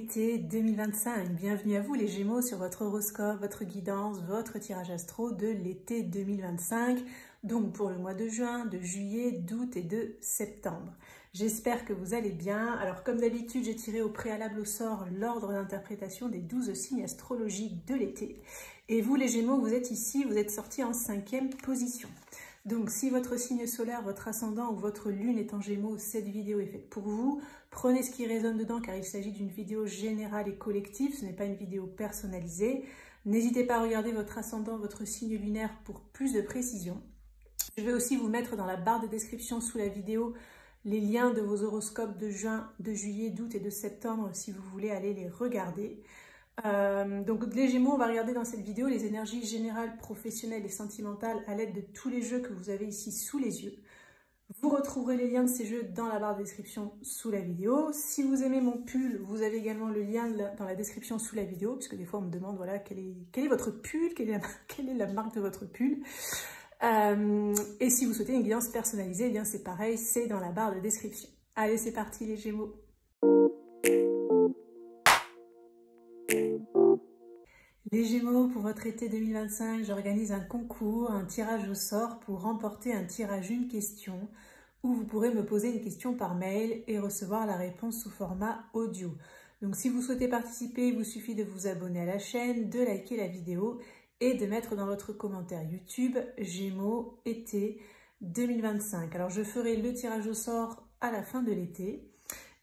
été 2025. Bienvenue à vous les Gémeaux sur votre horoscope, votre guidance, votre tirage astro de l'été 2025. Donc pour le mois de juin, de juillet, d'août et de septembre. J'espère que vous allez bien. Alors comme d'habitude, j'ai tiré au préalable au sort l'ordre d'interprétation des 12 signes astrologiques de l'été. Et vous les Gémeaux, vous êtes ici, vous êtes sortis en 5e position. Donc si votre signe solaire, votre ascendant ou votre lune est en Gémeaux, cette vidéo est faite pour vous. Prenez ce qui résonne dedans car il s'agit d'une vidéo générale et collective, ce n'est pas une vidéo personnalisée. N'hésitez pas à regarder votre ascendant, votre signe lunaire pour plus de précision. Je vais aussi vous mettre dans la barre de description sous la vidéo les liens de vos horoscopes de juin, de juillet, d'août et de septembre si vous voulez aller les regarder. Donc les Gémeaux, on va regarder dans cette vidéo les énergies générales, professionnelles et sentimentales à l'aide de tous les jeux que vous avez ici sous les yeux. Vous retrouverez les liens de ces jeux dans la barre de description sous la vidéo. Si vous aimez mon pull, vous avez également le lien dans la description sous la vidéo, puisque des fois on me demande voilà, quel est votre pull, quelle est la marque de votre pull. Et si vous souhaitez une guidance personnalisée, eh bien c'est pareil, c'est dans la barre de description. Allez, c'est parti les Gémeaux. Les Gémeaux, pour votre été 2025, j'organise un concours, un tirage au sort pour remporter un tirage une question où vous pourrez me poser une question par mail et recevoir la réponse sous format audio. Donc si vous souhaitez participer, il vous suffit de vous abonner à la chaîne, de liker la vidéo et de mettre dans votre commentaire YouTube Gémeaux été 2025. Alors je ferai le tirage au sort à la fin de l'été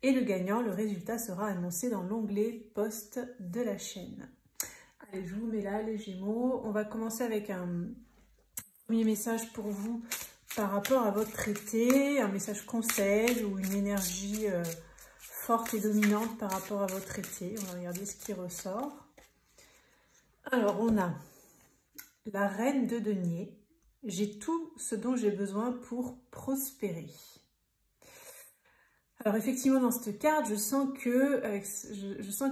et le gagnant, le résultat sera annoncé dans l'onglet post de la chaîne. Allez, je vous mets là les Gémeaux. On va commencer avec un premier message pour vous par rapport à votre été, un message conseil ou une énergie forte et dominante par rapport à votre été. On va regarder ce qui ressort. Alors, on a la reine de denier. J'ai tout ce dont j'ai besoin pour prospérer. Alors effectivement, dans cette carte, je sens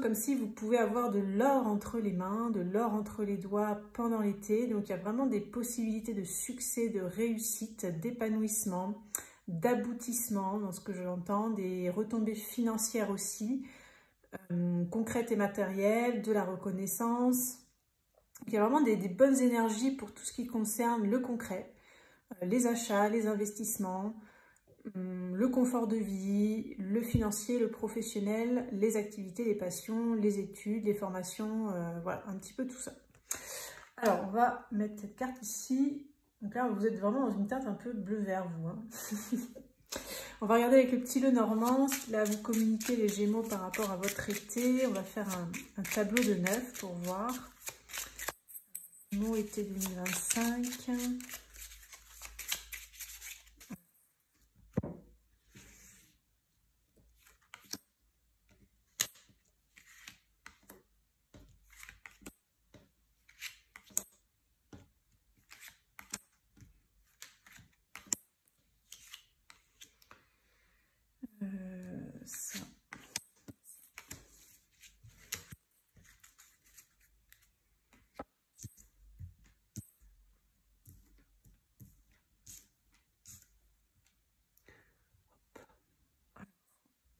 comme si vous pouvez avoir de l'or entre les mains, de l'or entre les doigts pendant l'été. Donc il y a vraiment des possibilités de succès, de réussite, d'épanouissement, d'aboutissement dans ce que j'entends, des retombées financières aussi, concrètes et matérielles, de la reconnaissance. Il y a vraiment des bonnes énergies pour tout ce qui concerne le concret, les achats, les investissements, le confort de vie, le financier, le professionnel, les activités, les passions, les études, les formations, voilà, un petit peu tout ça. Alors, on va mettre cette carte ici. Donc là, vous êtes vraiment dans une teinte un peu bleu-vert, vous. Hein. On va regarder avec le petit le normand. Là, vous communiquez les Gémeaux par rapport à votre été. On va faire un tableau de 9 pour voir. Gémeaux été 2025. Ça.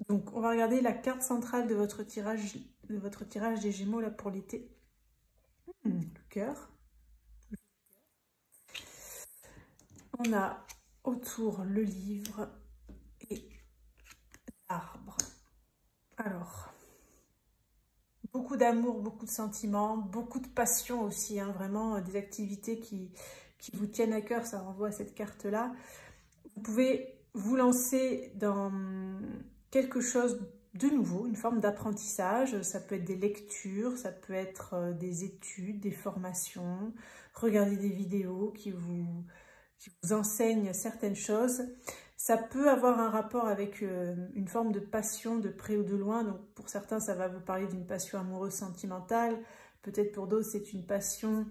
Donc, on va regarder la carte centrale de votre tirage des Gémeaux là pour l'été. Le cœur. On a autour le livre et l'arbre. Alors, beaucoup d'amour, beaucoup de sentiments, beaucoup de passion aussi, hein, vraiment des activités qui vous tiennent à cœur, ça renvoie à cette carte-là. Vous pouvez vous lancer dans quelque chose de nouveau, une forme d'apprentissage. Ça peut être des lectures, ça peut être des études, des formations, regarder des vidéos qui vous enseignent certaines choses. Ça peut avoir un rapport avec une forme de passion de près ou de loin. Donc pour certains, ça va vous parler d'une passion amoureuse sentimentale. Peut-être pour d'autres, c'est une passion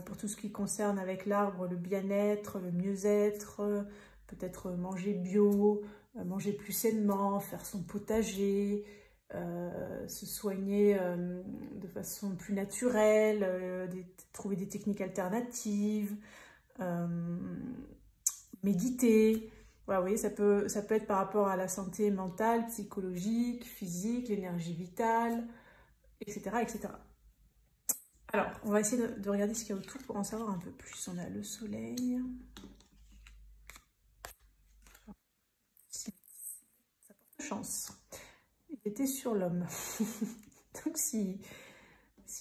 pour tout ce qui concerne avec l'arbre, le bien-être, le mieux-être, peut-être manger bio, manger plus sainement, faire son potager, se soigner de façon plus naturelle, trouver des techniques alternatives, méditer. Voilà, vous voyez, ça peut être par rapport à la santé mentale, psychologique, physique, l'énergie vitale, etc., etc. Alors, on va essayer de regarder ce qu'il y a autour pour en savoir un peu plus. On a le soleil. Ça porte chance. Il était sur l'homme. Donc, s'il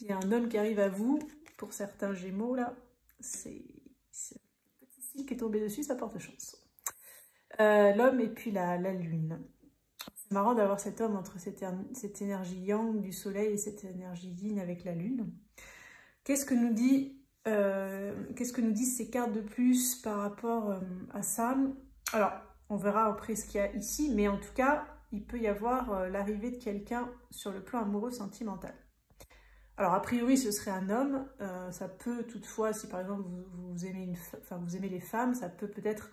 y a un homme qui arrive à vous, pour certains Gémeaux, là, c'est un petit signe qui est tombé dessus, ça porte chance. L'homme et puis la lune. C'est marrant d'avoir cet homme entre cette énergie yang du soleil et cette énergie yin avec la lune. Qu'est-ce que nous disent ces cartes de plus par rapport à ça? Alors, on verra après ce qu'il y a ici, mais en tout cas, il peut y avoir l'arrivée de quelqu'un sur le plan amoureux sentimental. Alors, a priori, ce serait un homme. Ça peut toutefois, si par exemple vous aimez les femmes, ça peut peut-être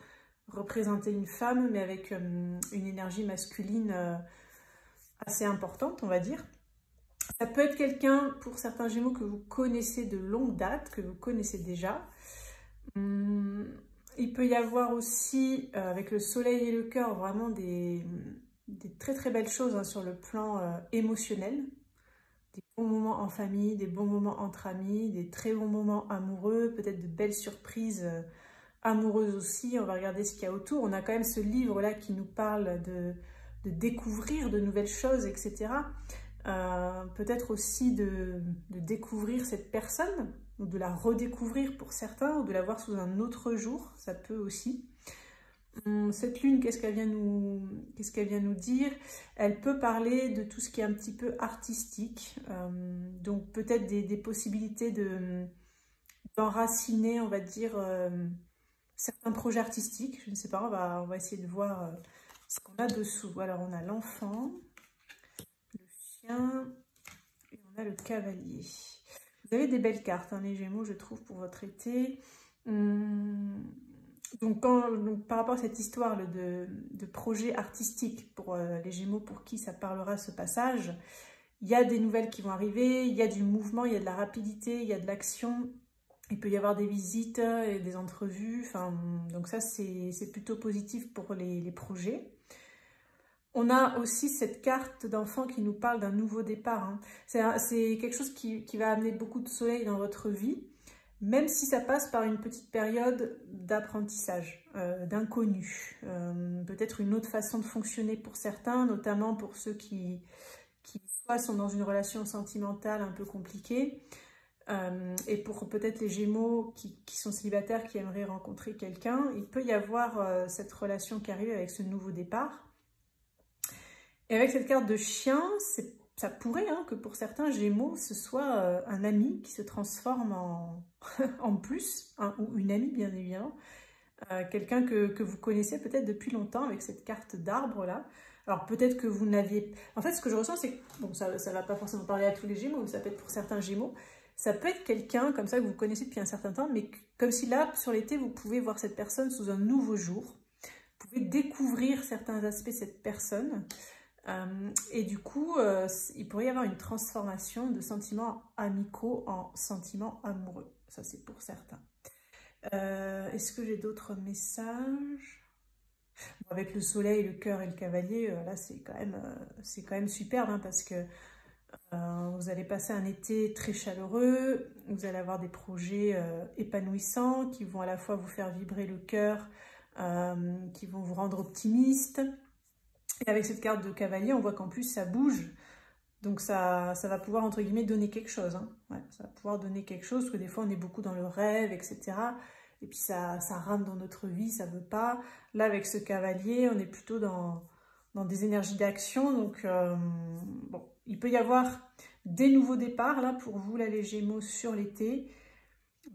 représenter une femme, mais avec une énergie masculine assez importante, on va dire. Ça peut être quelqu'un, pour certains Gémeaux, que vous connaissez de longue date, que vous connaissez déjà. Il peut y avoir aussi, avec le soleil et le cœur, vraiment des très très belles choses hein, sur le plan émotionnel. Des bons moments en famille, des bons moments entre amis, des très bons moments amoureux, peut-être de belles surprises amoureuses aussi. On va regarder ce qu'il y a autour. On a quand même ce livre-là qui nous parle de découvrir de nouvelles choses, etc. Peut-être aussi de découvrir cette personne, ou de la redécouvrir pour certains, ou de la voir sous un autre jour, ça peut aussi. Cette lune, qu'est-ce qu'elle vient nous dire? Elle peut parler de tout ce qui est un petit peu artistique, donc peut-être des possibilités d'enraciner, on va dire, certains projets artistiques. Je ne sais pas, on va essayer de voir ce qu'on a dessous. Alors, on a l'enfant, le chien, et on a le cavalier. Vous avez des belles cartes, hein, les Gémeaux, je trouve, pour votre été. Donc, par rapport à cette histoire de projet artistique pour les Gémeaux, pour qui ça parlera ce passage, il y a des nouvelles qui vont arriver, il y a du mouvement, il y a de la rapidité, il y a de l'action. Il peut y avoir des visites et des entrevues. Donc ça, c'est plutôt positif pour les projets. On a aussi cette carte d'enfant qui nous parle d'un nouveau départ. Hein. C'est quelque chose qui va amener beaucoup de soleil dans votre vie, même si ça passe par une petite période d'apprentissage, d'inconnu. Peut-être une autre façon de fonctionner pour certains, notamment pour ceux qui soit sont dans une relation sentimentale un peu compliquée, et pour peut-être les Gémeaux qui sont célibataires, qui aimeraient rencontrer quelqu'un, il peut y avoir cette relation qui arrive avec ce nouveau départ. Et avec cette carte de chien, ça pourrait que pour certains Gémeaux, ce soit un ami qui se transforme en plus, ou une amie bien évidemment, quelqu'un que vous connaissez peut-être depuis longtemps avec cette carte d'arbre là. Alors peut-être que vous n'aviez... En fait, ce que je ressens, c'est que, bon, ça ne va pas forcément parler à tous les Gémeaux, mais ça peut être pour certains Gémeaux. Ça peut être quelqu'un comme ça que vous connaissez depuis un certain temps, mais comme si là, sur l'été, vous pouvez voir cette personne sous un nouveau jour. Vous pouvez découvrir certains aspects de cette personne. Et du coup, il pourrait y avoir une transformation de sentiments amicaux en sentiments amoureux. Ça, c'est pour certains. Est-ce que j'ai d'autres messages? Bon, avec le soleil, le cœur et le cavalier, là, c'est quand même superbe, hein, parce que vous allez passer un été très chaleureux, vous allez avoir des projets épanouissants qui vont à la fois vous faire vibrer le cœur, qui vont vous rendre optimiste. Et avec cette carte de cavalier, on voit qu'en plus ça bouge, donc ça va pouvoir entre guillemets donner quelque chose. Hein. Ouais, ça va pouvoir donner quelque chose, parce que des fois on est beaucoup dans le rêve, etc. Et puis ça rame dans notre vie, ça veut pas. Là avec ce cavalier, on est plutôt dans des énergies d'action, donc bon, il peut y avoir des nouveaux départs là pour vous, là, les Gémeaux, sur l'été,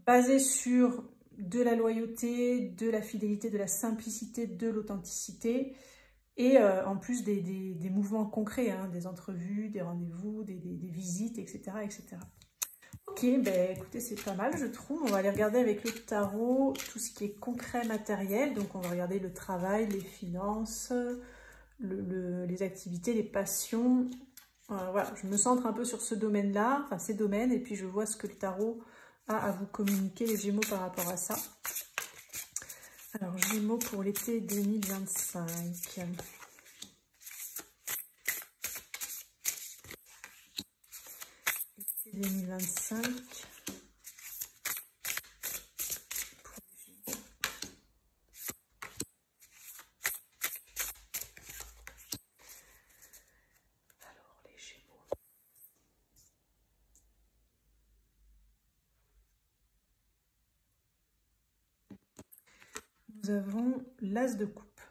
basés sur de la loyauté, de la fidélité, de la simplicité, de l'authenticité, et en plus des mouvements concrets, hein, des entrevues, des rendez-vous, des visites, etc., etc. Ok, ben écoutez, c'est pas mal, je trouve. On va aller regarder avec le tarot tout ce qui est concret, matériel. Donc on va regarder le travail, les finances, les activités, les passions. Voilà, je me centre un peu sur ce domaine-là, enfin ces domaines, et puis je vois ce que le tarot a à vous communiquer, les Gémeaux, par rapport à ça. Alors, Gémeaux pour l'été 2025. Été 2025. Pour les Gémeaux. Alors, les Gémeaux. Nous avons l'As de coupe,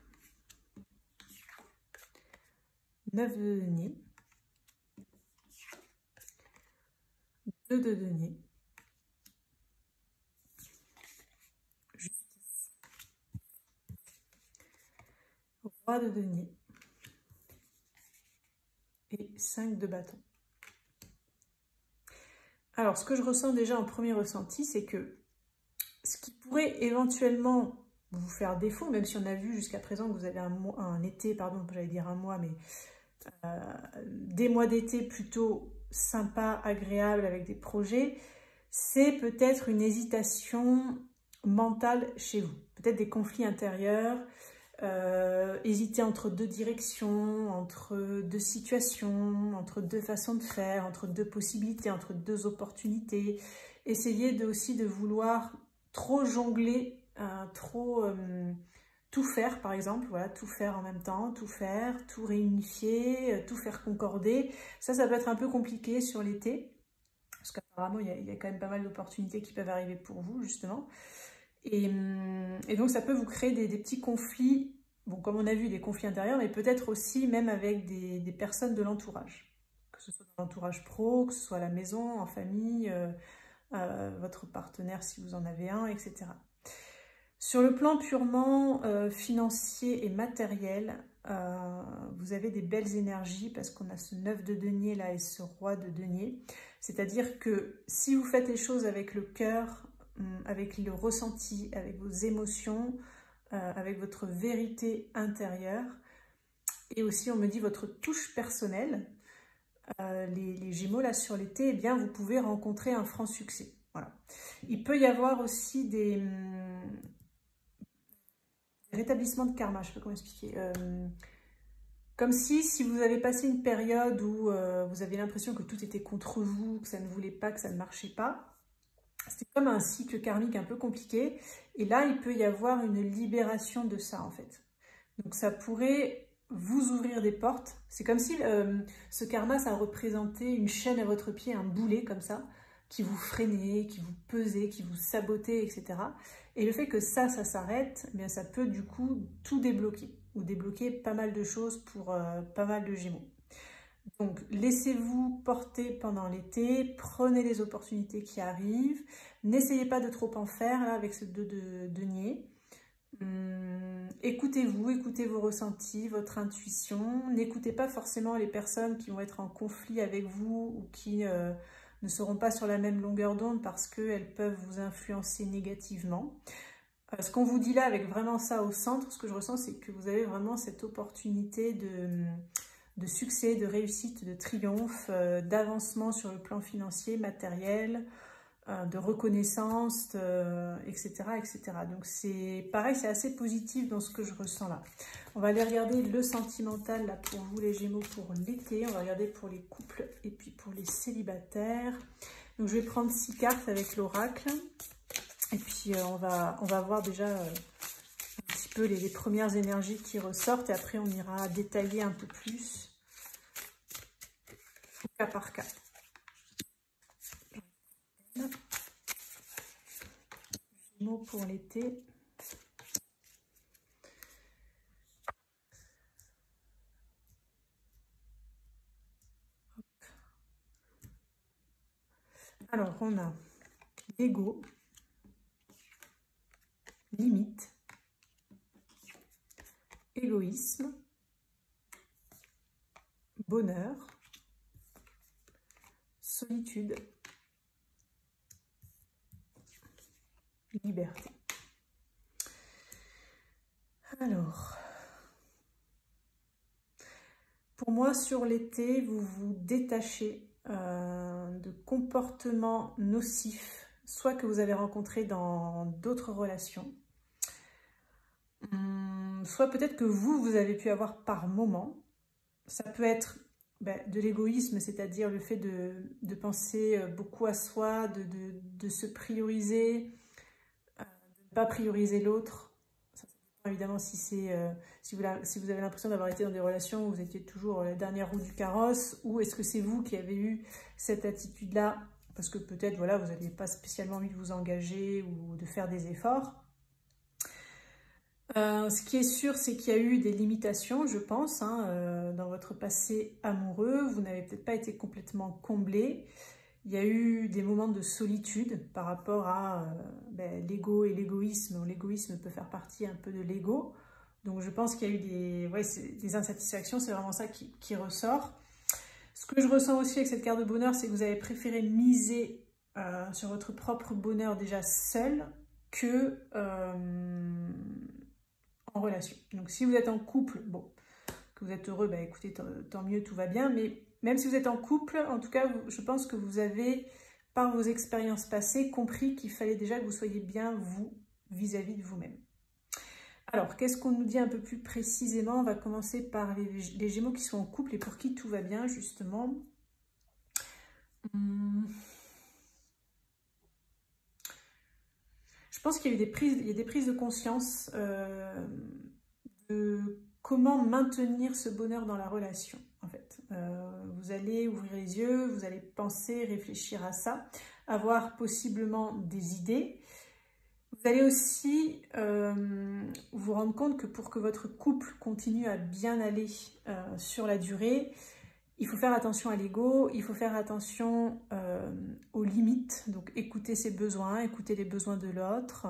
9 de denier, 2 de denier, justice, roi de denier et 5 de bâton. Alors, ce que je ressens déjà en premier ressenti, c'est que ce qui pourrait éventuellement vous faire défaut, même si on a vu jusqu'à présent que vous avez un été, pardon, j'allais dire un mois, mais des mois d'été plutôt sympas, agréables, avec des projets, c'est peut-être une hésitation mentale chez vous. Peut-être des conflits intérieurs, hésiter entre deux directions, entre deux situations, entre deux façons de faire, entre deux possibilités, entre deux opportunités. Essayer aussi de vouloir trop jongler, tout faire par exemple, voilà, tout faire en même temps, tout faire, tout réunifier, tout faire concorder. Ça peut être un peu compliqué sur l'été, parce qu'apparemment il y a quand même pas mal d'opportunités qui peuvent arriver pour vous justement. Et donc ça peut vous créer des petits conflits, bon comme on a vu des conflits intérieurs, mais peut-être aussi même avec des personnes de l'entourage, que ce soit dans l'entourage pro, que ce soit à la maison, en famille, votre partenaire si vous en avez un, etc. Sur le plan purement financier et matériel, vous avez des belles énergies parce qu'on a ce 9 de denier là et ce roi de denier. C'est-à-dire que si vous faites les choses avec le cœur, avec le ressenti, avec vos émotions, avec votre vérité intérieure, et aussi on me dit votre touche personnelle, les Gémeaux là sur l'été, eh bien vous pouvez rencontrer un franc succès. Voilà. Il peut y avoir aussi des rétablissements de karma, je sais pas comment expliquer. Comme si vous avez passé une période où vous avez l'impression que tout était contre vous, que ça ne voulait pas, que ça ne marchait pas. C'est comme un cycle karmique un peu compliqué. Et là, il peut y avoir une libération de ça, en fait. Donc, ça pourrait vous ouvrir des portes. C'est comme si ce karma, ça représentait une chaîne à votre pied, un boulet comme ça, qui vous freinait, qui vous pesait, qui vous sabotait, etc. Et le fait que ça s'arrête, eh bien, ça peut du coup tout débloquer, ou débloquer pas mal de choses pour pas mal de Gémeaux. Donc, laissez-vous porter pendant l'été, prenez les opportunités qui arrivent, n'essayez pas de trop en faire là, avec ce 2 de denier. Écoutez-vous, écoutez vos ressentis, votre intuition. N'écoutez pas forcément les personnes qui vont être en conflit avec vous ou qui ne seront pas sur la même longueur d'onde parce qu'elles peuvent vous influencer négativement. Ce qu'on vous dit là, avec vraiment ça au centre, ce que je ressens, c'est que vous avez vraiment cette opportunité de succès, de réussite, de triomphe, d'avancement sur le plan financier, matériel, de reconnaissance, etc., etc. Donc c'est pareil, c'est assez positif dans ce que je ressens là. On va aller regarder le sentimental là pour vous les Gémeaux pour l'été. On va regarder pour les couples et puis pour les célibataires. Donc je vais prendre 6 cartes avec l'oracle. Et puis on va voir déjà un petit peu les premières énergies qui ressortent. Et après on ira détailler un peu plus cas par cas. Gémeaux pour l'été. Alors, on a l'ego, limite, égoïsme, bonheur, solitude, liberté. Alors, pour moi, sur l'été, vous vous détachez de comportements nocifs, soit que vous avez rencontrés dans d'autres relations, Soit peut-être que vous avez pu avoir par moment. Ça peut être de l'égoïsme, c'est-à-dire le fait de penser beaucoup à soi, de se prioriser, de ne pas prioriser l'autre. Ça dépend évidemment si vous avez l'impression d'avoir été dans des relations où vous étiez toujours la dernière roue du carrosse, ou est-ce que c'est vous qui avez eu cette attitude-là parce que peut-être voilà, vous n'aviez pas spécialement envie de vous engager ou de faire des efforts. Ce qui est sûr, c'est qu'il y a eu des limitations, je pense, dans votre passé amoureux. Vous n'avez peut-être pas été complètement comblé. Il y a eu des moments de solitude par rapport à l'ego et l'égoïsme. L'égoïsme peut faire partie un peu de l'ego. Donc je pense qu'il y a eu des insatisfactions, c'est vraiment ça qui ressort. Ce que je ressens aussi avec cette carte de bonheur, c'est que vous avez préféré miser sur votre propre bonheur déjà seul que en relation. Donc si vous êtes en couple, bon, que vous êtes heureux, écoutez, tant mieux, tout va bien. Mais même si vous êtes en couple, en tout cas, je pense que vous avez, par vos expériences passées, compris qu'il fallait déjà que vous soyez bien, vous, vis-à-vis de vous-même. Alors, qu'est-ce qu'on nous dit un peu plus précisément? On va commencer par les Gémeaux qui sont en couple et pour qui tout va bien, justement. Je pense qu'il y a eu des prises de conscience de comment maintenir ce bonheur dans la relation, en fait. Vous allez ouvrir les yeux, vous allez penser, réfléchir à ça, avoir possiblement des idées. Vous allez aussi vous rendre compte que pour que votre couple continue à bien aller sur la durée, il faut faire attention à l'ego, il faut faire attention aux limites, donc écouter ses besoins, écouter les besoins de l'autre,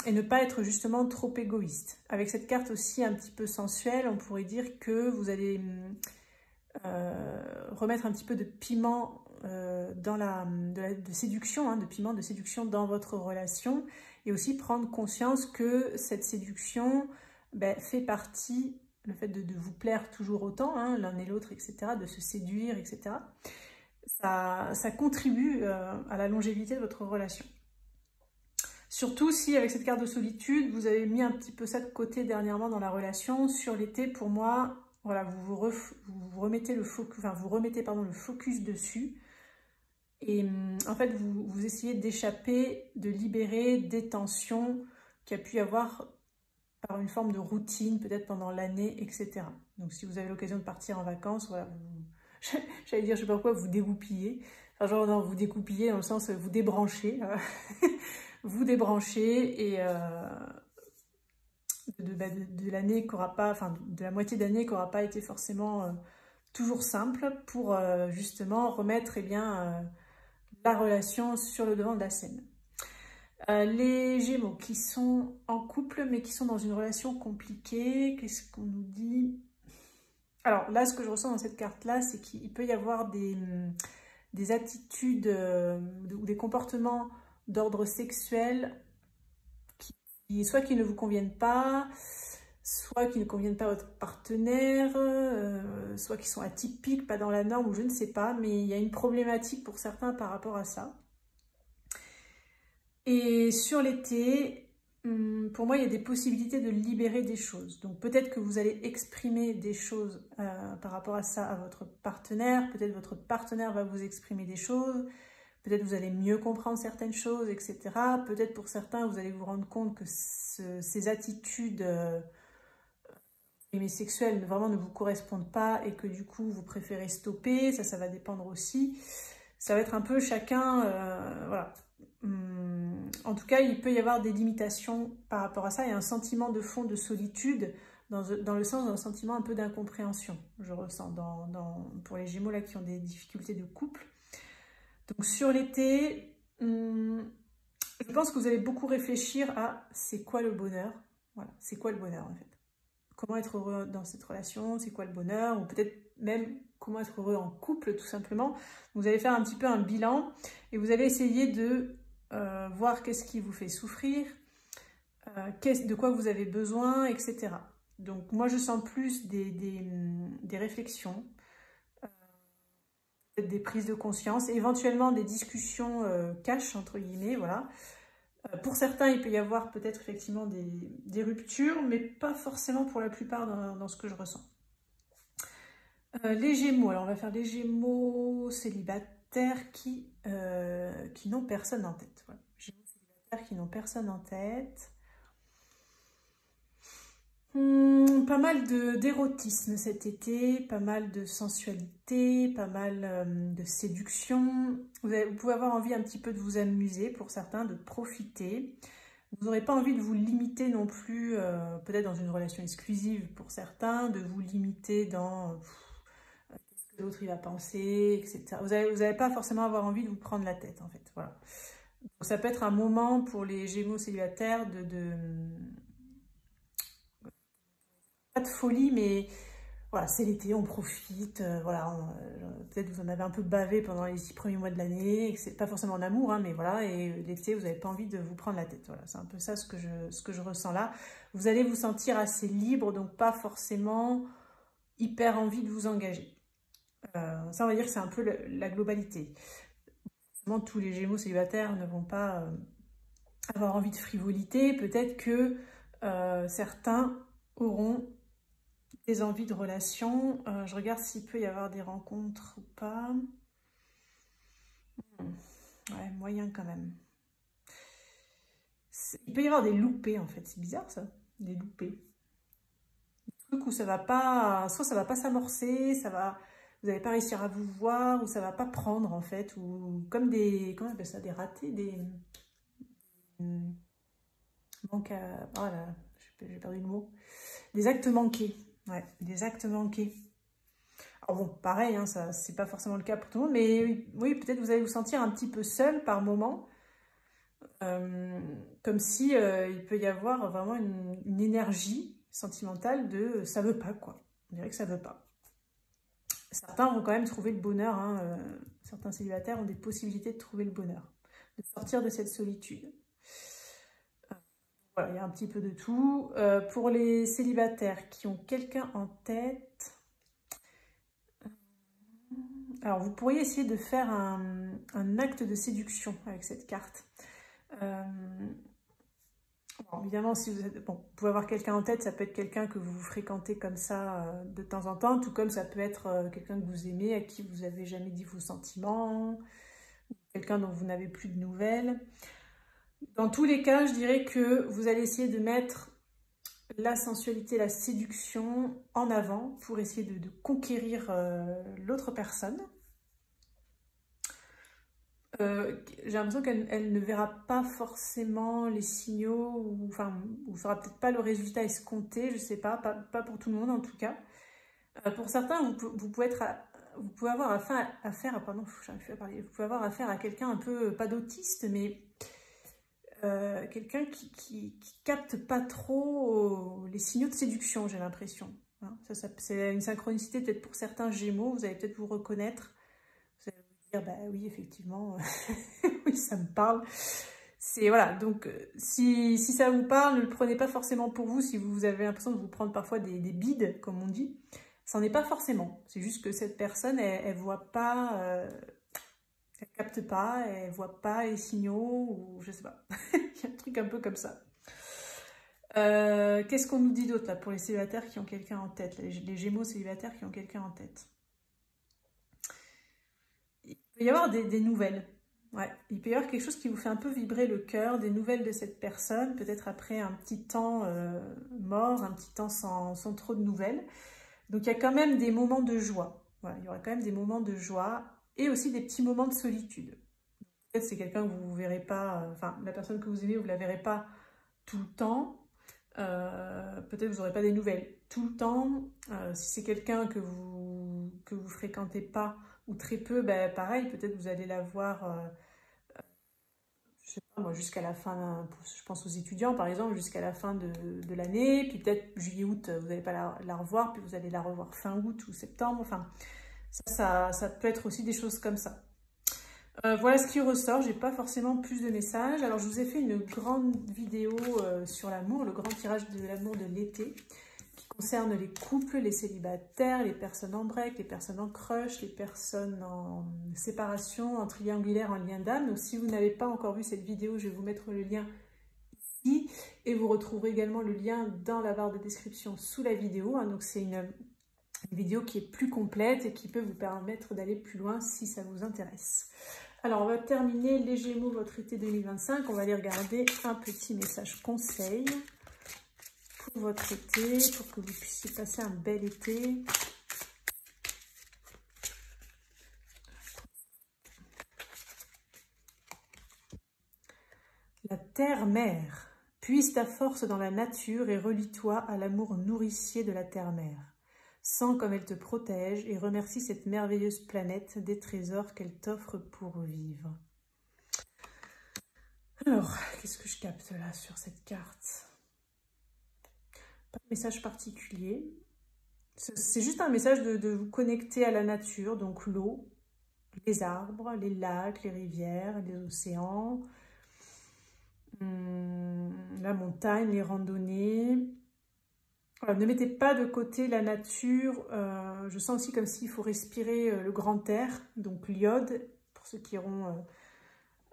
et ne pas être justement trop égoïste. Avec cette carte aussi un petit peu sensuelle, on pourrait dire que vous allez remettre un petit peu de piment de séduction, de piment de séduction dans votre relation, et aussi prendre conscience que cette séduction fait partie, le fait de vous plaire toujours autant, l'un et l'autre, etc., de se séduire, etc., ça contribue à la longévité de votre relation. Surtout si, avec cette carte de solitude, vous avez mis un petit peu ça de côté dernièrement dans la relation. Sur l'été, pour moi, voilà, vous remettez le focus, vous remettez le focus dessus. Et en fait, vous essayez d'échapper, de libérer des tensions qu'il y a pu y avoir par une forme de routine, peut-être pendant l'année, etc. Donc, si vous avez l'occasion de partir en vacances, voilà, j'allais dire, je sais pas pourquoi, vous dégoupillez. Enfin, genre, non, vous dégoupillez dans le sens, vous débranchez. Vous débranchez et de l'année qui aura pas, de la moitié d'année qui n'aura pas été forcément toujours simple pour justement remettre la relation sur le devant de la scène. Les Gémeaux qui sont en couple mais qui sont dans une relation compliquée, qu'est-ce qu'on nous dit? Alors là, ce que je ressens dans cette carte-là, c'est qu'il peut y avoir des attitudes ou des comportements d'ordre sexuel soit qui ne vous conviennent pas, soit qui ne conviennent pas à votre partenaire, soit qui sont atypiques, pas dans la norme, ou je ne sais pas, mais il y a une problématique pour certains par rapport à ça. Et sur l'été, pour moi, il y a des possibilités de libérer des choses. Donc peut-être que vous allez exprimer des choses par rapport à ça à votre partenaire, peut-être votre partenaire va vous exprimer des choses, peut-être vous allez mieux comprendre certaines choses, etc. Peut-être pour certains, vous allez vous rendre compte que ces attitudes sexuelles vraiment ne vous correspondent pas et que du coup, vous préférez stopper. Ça va dépendre aussi. Ça va être un peu chacun, voilà. En tout cas, il peut y avoir des limitations par rapport à ça. Il y a un sentiment de fond de solitude dans le sens d'un sentiment un peu d'incompréhension, je ressens, pour les Gémeaux là qui ont des difficultés de couple. Donc sur l'été, je pense que vous allez beaucoup réfléchir à c'est quoi le bonheur. Voilà, c'est quoi le bonheur en fait. Comment être heureux dans cette relation, c'est quoi le bonheur, ou peut-être même comment être heureux en couple tout simplement. Vous allez faire un petit peu un bilan et vous allez essayer de voir qu'est-ce qui vous fait souffrir, de quoi vous avez besoin, etc. Donc moi je sens plus des réflexions, des prises de conscience, éventuellement des discussions cash entre guillemets, voilà, Pour certains, il peut y avoir peut-être effectivement des ruptures, mais pas forcément pour la plupart dans ce que je ressens. Les Gémeaux, alors on va faire les Gémeaux célibataires qui n'ont personne en tête. Voilà. Gémeaux célibataires qui n'ont personne en tête. Pas mal d'érotisme cet été, pas mal de sensualité, pas mal de séduction. Vous pouvez avoir envie un petit peu de vous amuser pour certains, de profiter. Vous n'aurez pas envie de vous limiter non plus, peut-être dans une relation exclusive pour certains, de vous limiter dans qu'est-ce que l'autre il va penser, etc. Vous n'allez pas forcément avoir envie de vous prendre la tête en fait. Voilà. Donc, ça peut être un moment pour les Gémeaux célibataires pas de folie, mais voilà, c'est l'été, on profite, voilà, peut-être vous en avez un peu bavé pendant les 6 premiers mois de l'année, c'est pas forcément en amour, hein, mais voilà, et l'été, vous n'avez pas envie de vous prendre la tête, voilà, c'est un peu ça ce que je ressens là. Vous allez vous sentir assez libre, donc pas forcément hyper envie de vous engager. Ça, on va dire que c'est un peu la globalité. Forcément, tous les Gémeaux célibataires ne vont pas avoir envie de frivolité, peut-être que certains auront des envies de relation. Je regarde s'il peut y avoir des rencontres ou pas. Ouais, moyen quand même. Il peut y avoir des loupés en fait. C'est bizarre ça, des loupés. Des trucs où ça va pas, soit ça va pas s'amorcer, vous n'allez pas réussir à vous voir, ou ça va pas prendre en fait, ou comme comment on appelle ça, des ratés, manque à, oh là, j'ai perdu le mot. Des actes manqués. Ouais, des actes manqués. Alors bon, pareil, hein, ça c'est pas forcément le cas pour tout le monde, mais oui, peut-être vous allez vous sentir un petit peu seul par moment, comme si il peut y avoir vraiment une énergie sentimentale de ça veut pas, quoi. On dirait que ça veut pas. Certains vont quand même trouver le bonheur, hein, certains célibataires ont des possibilités de trouver le bonheur, de sortir de cette solitude. Voilà, il y a un petit peu de tout. Pour les célibataires qui ont quelqu'un en tête, alors vous pourriez essayer de faire un acte de séduction avec cette carte. Bon, évidemment, si vous pouvez avoir quelqu'un en tête, ça peut être quelqu'un que vous fréquentez comme ça de temps en temps, tout comme ça peut être quelqu'un que vous aimez, à qui vous n'avez jamais dit vos sentiments, quelqu'un dont vous n'avez plus de nouvelles. Dans tous les cas, je dirais que vous allez essayer de mettre la sensualité, la séduction en avant pour essayer de conquérir l'autre personne. J'ai l'impression qu'elle ne verra pas forcément les signaux, ou ne fera peut-être pas le résultat escompté, je sais pas pour tout le monde en tout cas. Pour certains, vous pouvez avoir affaire, pardon, j'arrive plus à parler, vous pouvez avoir affaire à quelqu'un un peu, pas d'autiste, mais quelqu'un qui capte pas trop les signaux de séduction, j'ai l'impression. Hein, c'est une synchronicité peut-être pour certains Gémeaux, vous allez peut-être vous reconnaître. Vous allez vous dire, bah oui, effectivement, oui, ça me parle. C'est voilà, donc si ça vous parle, ne le prenez pas forcément pour vous si vous avez l'impression de vous prendre parfois des bides, comme on dit. Ça n'en est pas forcément. C'est juste que cette personne, elle voit pas... elle capte pas, elle voit pas les signaux, ou je sais pas. Il y a un truc un peu comme ça. Qu'est-ce qu'on nous dit d'autre là pour les célibataires qui ont quelqu'un en tête, les Gémeaux célibataires qui ont quelqu'un en tête? Il peut y avoir des nouvelles. Ouais, il peut y avoir quelque chose qui vous fait un peu vibrer le cœur, des nouvelles de cette personne, peut-être après un petit temps mort, un petit temps sans trop de nouvelles. Donc il y a quand même des moments de joie. Voilà, il y aura quand même des moments de joie et aussi des petits moments de solitude. Peut-être c'est quelqu'un que vous ne verrez pas, enfin la personne que vous aimez, vous ne la verrez pas tout le temps. Peut-être vous n'aurez pas des nouvelles tout le temps. Si c'est quelqu'un que vous fréquentez pas ou très peu, ben, pareil, peut-être vous allez la voir, je sais pas moi, jusqu'à la fin, je pense aux étudiants par exemple, jusqu'à la fin de l'année, puis peut-être juillet-août, vous n'allez pas la revoir, puis vous allez la revoir fin août ou septembre, enfin, ça peut être aussi des choses comme ça. Voilà ce qui ressort, j'ai pas forcément plus de messages. Alors je vous ai fait une grande vidéo sur l'amour, le grand tirage de l'amour de l'été. qui concerne les couples, les célibataires, les personnes en break, les personnes en crush, les personnes en séparation, en triangulaire, en lien d'âme. Donc si vous n'avez pas encore vu cette vidéo, je vais vous mettre le lien ici et vous retrouverez également le lien dans la barre de description sous la vidéo. Donc c'est une vidéo qui est plus complète et qui peut vous permettre d'aller plus loin si ça vous intéresse. Alors on va terminer les Gémeaux, votre été 2025. On va aller regarder un petit message conseil pour votre été, pour que vous puissiez passer un bel été. La terre-mère, puise ta force dans la nature et relie-toi à l'amour nourricier de la terre-mère. Sens comme elle te protège et remercie cette merveilleuse planète des trésors qu'elle t'offre pour vivre. Alors, qu'est-ce que je capte là sur cette carte? Pas de message particulier. C'est juste un message de vous connecter à la nature, donc l'eau, les arbres, les lacs, les rivières, les océans, la montagne, les randonnées. Voilà, ne mettez pas de côté la nature. Je sens aussi comme s'il faut respirer le grand air, donc l'iode, pour ceux qui iront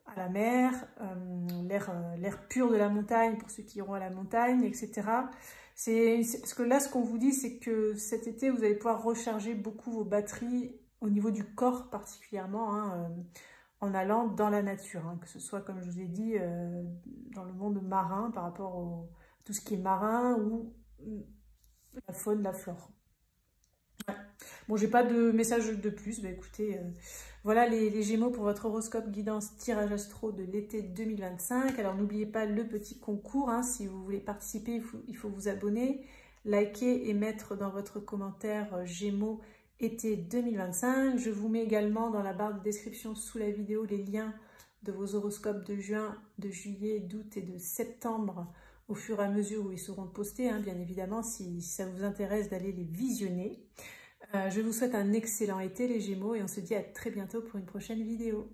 à la mer, l'air pur de la montagne, pour ceux qui iront à la montagne, etc. Parce que là, ce qu'on vous dit, c'est que cet été, vous allez pouvoir recharger beaucoup vos batteries au niveau du corps particulièrement, hein, en allant dans la nature, hein, que ce soit, comme je vous ai dit, dans le monde marin, par rapport à tout ce qui est marin ou la faune, la flore. Ouais. Bon, j'ai pas de message de plus. Bah, écoutez, voilà les Gémeaux pour votre horoscope guidance tirage astro de l'été 2025. Alors, n'oubliez pas le petit concours. Hein, si vous voulez participer, il faut vous abonner, liker et mettre dans votre commentaire Gémeaux été 2025. Je vous mets également dans la barre de description sous la vidéo les liens de vos horoscopes de juin, de juillet, d'août et de septembre au fur et à mesure où ils seront postés, hein, bien évidemment, si ça vous intéresse d'aller les visionner. Je vous souhaite un excellent été les Gémeaux et on se dit à très bientôt pour une prochaine vidéo.